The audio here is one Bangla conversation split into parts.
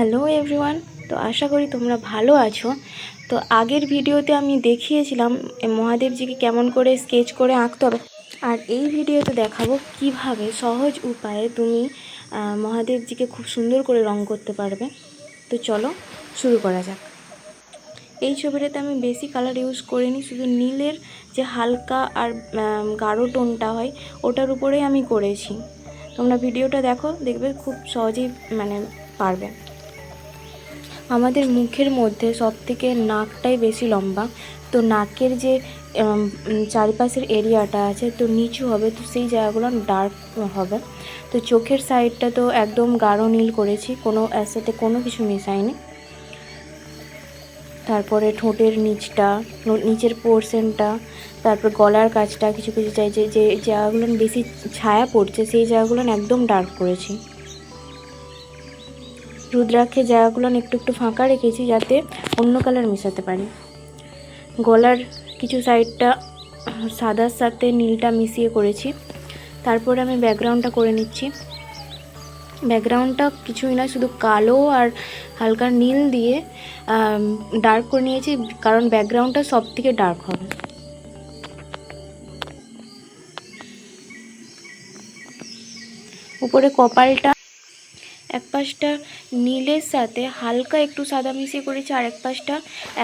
Hello everyone. তো আশা করি তোমরা ভালো আছো। তো আগের ভিডিওতে আমি দেখিয়েছিলাম মহাদেবজিকে কেমন করে স্কেচ করে আঁকতে হবে, আর এই ভিডিওতে দেখাবো কিভাবে সহজ উপায়ে তুমি মহাদেবজিকে খুব সুন্দর করে রং করতে পারবে। তো চলো শুরু করা যাক। এই ছবিটাতে আমি বেশি কালার ইউজ করিনি, শুধু নীলের যে হালকা আর গাঢ় টোনটা হয় ওটার উপরেই আমি করেছি। তোমরা ভিডিওটা দেখো, দেখবে খুব সহজেই পারবে। আমাদের মুখের মধ্যে সবথেকে নাকটাই বেশি লম্বা, তো নাকের যে চারিপাশের এরিয়াটা আছে তো নিচু হবে, তো সেই জায়গাগুলো ডার্ক হবে। তো চোখের সাইডটা তো একদম গাঢ় নীল করেছি, এর সাথে কোনো কিছু মেশাইনি। তারপরে ঠোঁটের নিচের পোর্শনটা, তারপর গলার কাছটা, কিছু কিছু যে জায়গাগুলো বেশি ছায়া পড়ছে সেই জায়গাগুলো একদম ডার্ক করেছি। রুদ্রাক্ষের জায়গাগুলো একটু একটু ফাঁকা রেখেছি যাতে অন্য কালার মেশাতে পারি। গলার কিছু সাইডটা সাদার সাথে নীলটা মিশিয়ে করেছি। তারপর আমি ব্যাকগ্রাউন্ডটা করে নিচ্ছি। ব্যাকগ্রাউন্ডটা কিছুই না, শুধু কালো আর হালকা নীল দিয়ে ডার্ক করে নিয়েছি, কারণ ব্যাকগ্রাউন্ডটা সব থেকে ডার্ক হবে। উপরে কপালটা এক পাশটা নীলের সাথে হালকা একটু সাদা মিশিয়ে করেছি, আর এক পাশটা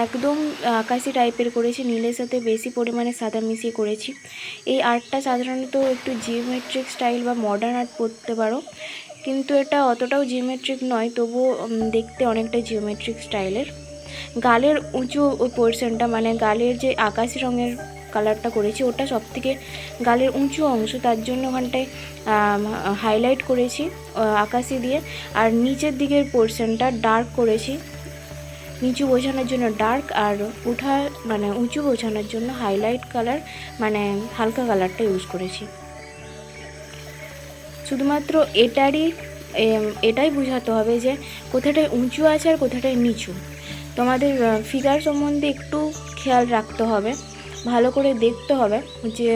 একদম আকাশি টাইপের করেছি, নীলের সাথে বেশি পরিমাণে সাদা মিশিয়ে করেছি। এই আর্টটা সাধারণত একটু জিওমেট্রিক স্টাইল বা মডার্ন আর্ট করতে পারো, কিন্তু এটা অতটাও জিওমেট্রিক নয়, তবুও দেখতে অনেকটা জিওমেট্রিক স্টাইলের। গালের উঁচু পোর্শনটা, গালের যে আকাশি রঙের কালারটা করেছি ওটা সবথেকে গালের উঁচু অংশ, তার জন্য ওখানটায় হাইলাইট করেছি আকাশি দিয়ে। আর নিচের দিকের পোর্শনটা ডার্ক করেছি, নিচু বোঝানোর জন্য ডার্ক, আর উঁচু বোঝানোর জন্য হাইলাইট কালার হালকা কালারটা ইউজ করেছি। শুধুমাত্র এটাই বোঝাতে হবে যে কোথাটায় উঁচু আছে আর কোথাটায় নিচু। তোমাদের ফিগার সম্বন্ধে একটু খেয়াল রাখতে হবে, ভালো করে দেখতে হবে যে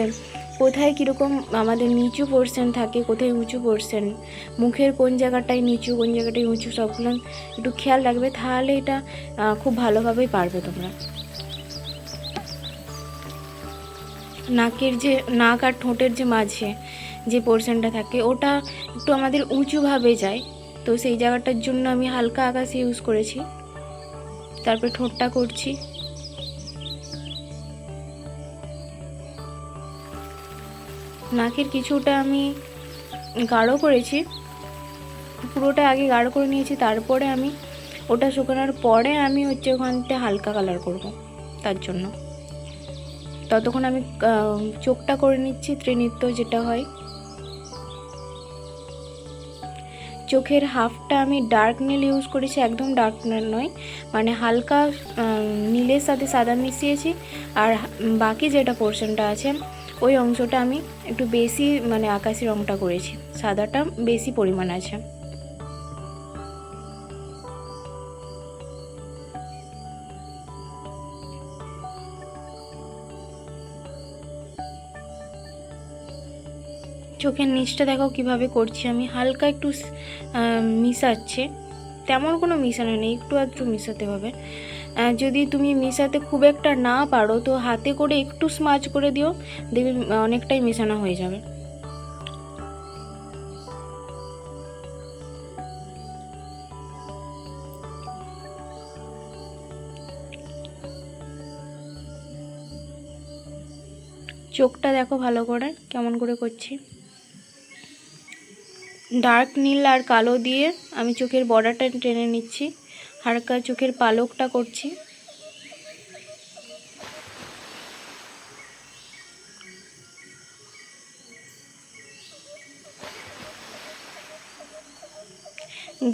কোথায় কীরকম আমাদের নিচু পোর্শন থাকে, কোথায় উঁচু পোর্শন, মুখের কোন জায়গাটায় নিচু কোন জায়গাটায় উঁচু, সবগুলো একটু খেয়াল রাখবে, তাহলে এটা খুব ভালোভাবেই পারবে তোমরা। নাক আর ঠোঁটের যে মাঝে যে পোর্শনটা থাকে ওটা একটু আমাদের উঁচুভাবে যায়, তো সেই জায়গাটার জন্য আমি হালকা আকাশি ইউজ করেছি। তারপরে ঠোঁটটা করছি। নাকের কিছুটা আমি গাঢ় করেছি, পুরোটা আগে গাঢ় করে নিয়েছি, তারপরে আমি ওটা শুকানোর পরে আমি ওখানটা হালকা কালার করব। তার জন্য ততক্ষণ আমি চোখটা করে নিচ্ছি, ত্রিনৃত্য যেটা হয়। চোখের হাফটা আমি ডার্ক নীল ইউজ করেছি, একদম ডার্ক নয়, হালকা নীলের সাথে সাদা মিশিয়েছি। আর বাকি যেটা পোর্শনটা আছে ওই অংশটা আমি একটু বেশি আকাশি রঙটা করেছি, সাদাটা বেশি পরিমাণ আছে। চোখের নিচটা দেখো কিভাবে করছি, আমি হালকা একটু মিশাচ্ছি, তেমন কোনো মিশানো নেই, একটু আধটু মিশাতে হবে। যদি তুমি মিশাতে খুব একটা না পারো তো হাতে করে একটু স্মাচ করে দিও, দেখবে অনেকটাই মেশানো হয়ে যাবে। চোখটা দেখো ভালো করে কেমন করে করছি। ডার্ক নীল আর কালো দিয়ে আমি চোখের বর্ডারটা টেনে নিচ্ছি, হালকা চোখের পালকটা করছি।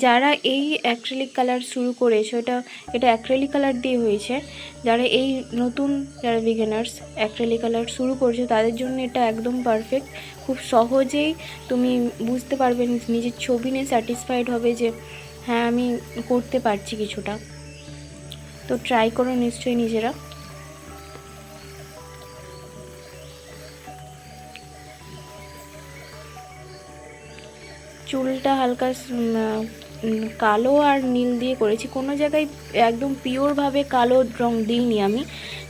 যারা এই অ্যাক্রিলিক কালার শুরু করেছে, এটা অ্যাক্রিলিক কালার দিয়ে হয়েছে, যারা এই নতুন যারা বিগিনার্স অ্যাক্রিলিক কালার শুরু করছে তাদের জন্য এটা একদম পারফেক্ট। খুব সহজেই তুমি বুঝতে পারবে, নিজের ছবি নিয়ে স্যাটিসফাইড হবে যে হ্যাঁ আমি করতে পারছি কিছুটা। তো ট্রাই করো নিশ্চয়ই নিজেরা। চুলটা হালকা কালো আর নীল দিয়ে করেছি, কোনো জায়গায় একদম পিওরভাবে কালো রং দিইনি আমি।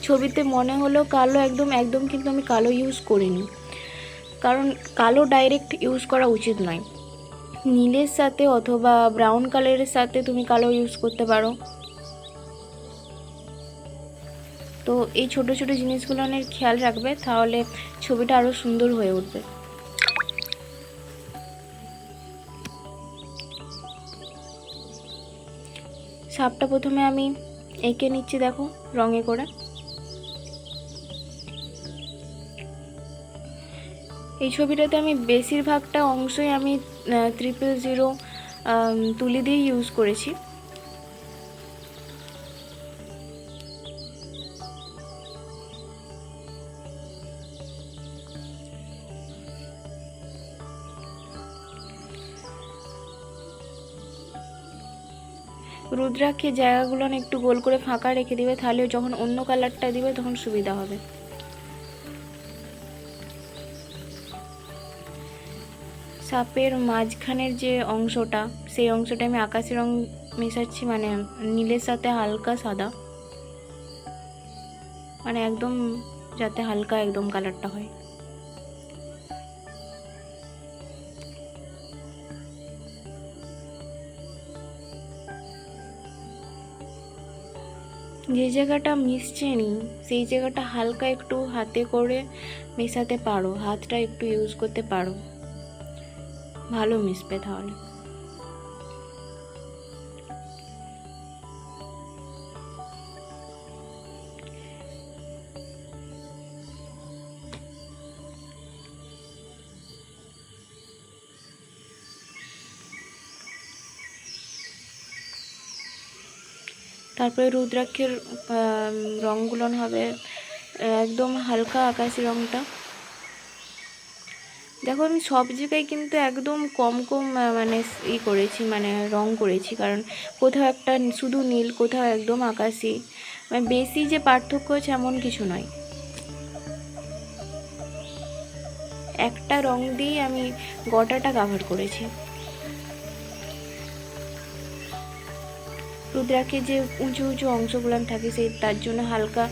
ছবিতে মনে হলো কালো একদম, কিন্তু আমি কালো ইউজ করিনি, কারণ কালো ডাইরেক্ট ইউজ করা উচিত নয়। নীলের সাথে অথবা ব্রাউন কালারের সাথে তুমি কালো ইউজ করতে পারো। তো এই ছোট ছোট জিনিসগুলো খেয়াল রাখবে, তাহলে ছবিটা আরও সুন্দর হয়ে উঠবে। সাপটা প্রথমে আমি এঁকে নিচ্ছি, দেখো রঙে করে। এই ছবিটাতে আমি বেশিরভাগটা অংশই আমি 000 তুলি দিয়ে ইউজ করেছি। রুদ্রাক্ষের জায়গাগুলো একটু গোল করে ফাঁকা রেখে দিবে, তাহলে যখন অন্য কালারটা দিবে তখন সুবিধা হবে। সাপের মাঝখানের যে অংশটা, সেই অংশটা আমি আকাশি রং মেশাচ্ছি, মানে নীলের সাথে হালকা সাদা, মানে একদম যাতে হালকা একদম কালারটা হয়। যে জায়গাটা মিশছে নি সেই জায়গাটা হালকা একটু হাতে করে মেশাতে পারো, হাতটা একটু ইউজ করতে পারো, ভালো মিশবে তাহলে। তারপরে রুদ্রাক্ষের রঙগুলো হবে একদম হালকা আকাশি রঙটা। দেখো আমি সব জায়গায় কিন্তু একদম কম মানে করেছি, মানে রং করেছি, কারণ কোথাও একটা শুধু নীল, কোথাও একদম আকাশি, মানে বেশি যে পার্থক্য আছে এমন কিছু নয়। একটা রং দিয়ে আমি গোটাটা কাভার করেছি। রুদ্রাক্ষের যে উঁচু উঁচু অংশগুলো থাকে সেই তার জন্য হালকা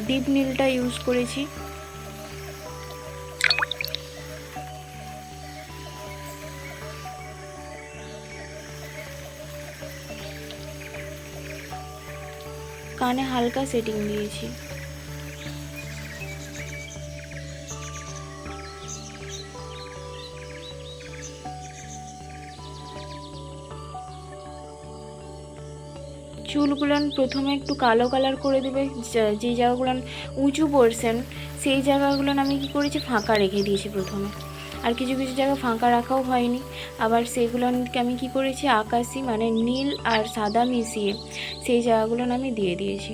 ডিপ নীলটা ইউজ করেছি। কানে হালকা সেটিং দিয়েছি। চুলগুলো প্রথমে একটু কালো কালার করে দেবে, যে জায়গাগুলো উঁচু পোরশন সেই জায়গাগুলো আমি কি করেছি ফাঁকা রেখে দিয়েছি প্রথমে, আর কিছু কিছু জায়গা ফাঁকা রাখাও হয়নি। আবার সেগুলোকে আমি কি করেছি আকাশি মানে নীল আর সাদা মিশিয়ে সেই জায়গাগুলো আমি দিয়ে দিয়েছি।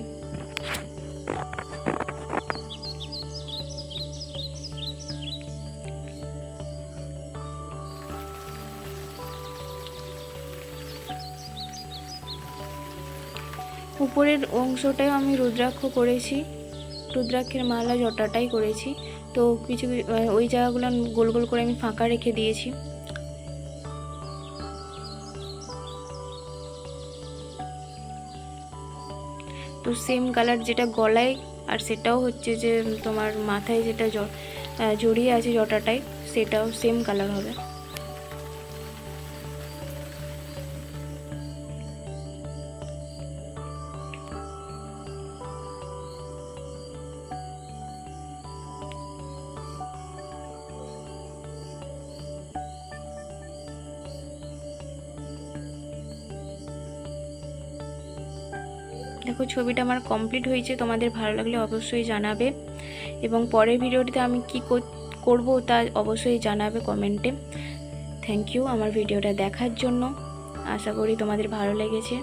উপরের অংশটাই আমি রুদ্রাক্ষ করেছি, রুদ্রাক্ষের মালা জটাটাই করেছি। তো কিছু ওই জায়গাগুলো গোল গোল করে আমি ফাঁকা রেখে দিয়েছি। তো সেম কালার যেটা গলায়, আর সেটাও হচ্ছে যে তোমার মাথায় যেটা জড়িয়ে আছে জটাটাই, সেটাও সেম কালার হবে। দেখো ছবিটা আমার কমপ্লিট হয়েছে, তোমাদের ভালো লাগলে অবশ্যই জানাবে, এবং পরের ভিডিওটিতে আমি কি করব তা অবশ্যই জানাবে কমেন্টে। থ্যাংক ইউ আমার ভিডিওটা দেখার জন্য, আশা করি তোমাদের ভালো লেগেছে।